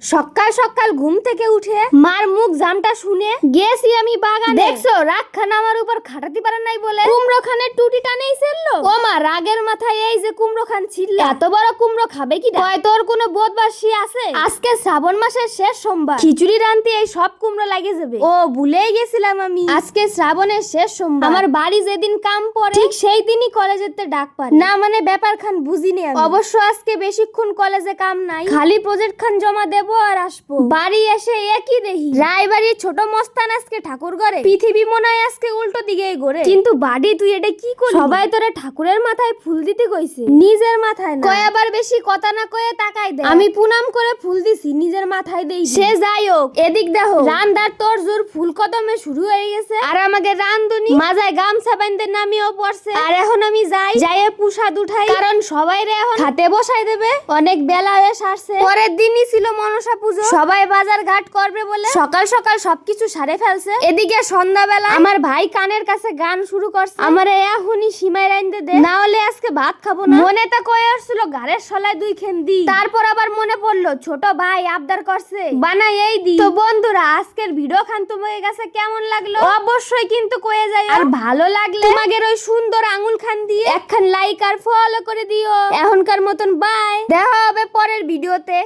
সকাল সকাল ঘুম থেকে উঠে মার মুখ জামটা শুনে গেছি আমি বাগানে। দেখছো রাগ খান আমার উপর খাটাতে পারেন নাই বলে কুমড়ো খানের টুটি টানেই ছেড়লো। ও মা রাগের মাথায় এই যে কুমড়ো খান ছিল, এত বড় কুমড়ো খাবে কি? কয় তোর কোনো বোধবাসী আছে? আজকে শ্রাবণ মাসের শেষ সোমবার, খিচুড়ি রানতে এই সব কুমড়ো লাগে যাবে। ও ভুলেই গেছিলাম আমি, আজকে শ্রাবণের শেষ সোমবার। আমার বাড়ি যেদিন কাম পড়ে ঠিক সেই দিনই কলেজেতে ডাক পারে না, মানে ব্যাপার খান বুঝিনি আমি। অবশ্য আজকে বেশিক্ষণ কলেজে কাম নাই, খালি প্রজেক্ট খান জমা দেব আর আসবো। বাড়ি এসে একই দেখি রায়বাড়ির ছোট মস্তান আজকে ঠাকুর ঘরে। পৃথিবী মনে হয় আজকে উল্টো দিকেই ঘোরে। কিন্তু বাড়ি তুই এটা কি করলি? সবাই তোরে ঠাকুরের মাথায় ফুল দিতে কইছে, নিজের মাথায় না। কয় আবার বেশি কথা না কয়ে তাকাই দে। আমি পুনাম করে ফুল দিছি, নিজের মাথায় দেই। সে যাই হোক, এদিক দেখো রান্দার তোর জোর ফুল কদমে শুরু হয়ে গেছে, আর আমাকে রান্ধুনি মাজায় গামছা বাঁধতে নামিও পড়ছে। আর এখন আমি যাই প্রসাদ উঠাই, কারণ সবাই রে এখন হাতে বসাই দেবে। অনেক বেলা হয়ে সারছে, পরের দিনই ছিল মনসা পুজো, সবাই বাজার ঘাট করবে বলে সকাল সকাল সবকিছু সারে ফেলছে। এদিকে সন্ধ্যাবেলা আমার ভাই কানের কাছে গান শুরু করছে, আমারে এখনই সীমাই রাইন্দে দে, না হলে আজকে ভাত খাবো না। মনে তো কয়ে আসছিল গাড়ের সলায় 2 খেন দি, তারপর আবার মনে পড়লো ছোট ভাই আবদার করছে বানাই এই দি। তো বন্ধুরা আজকের ভিডিও খান তোমাদের কাছে কেমন লাগলো অবশ্যই কিন্তু কয়ে যাই, আর ভালো লাগলে তোমাদের ওই সুন্দর আঙুল খান দিয়ে একখান লাইক আর ফলো করে দিও। এখনকার মতন বাই, দেখা হবে পরের ভিডিওতে।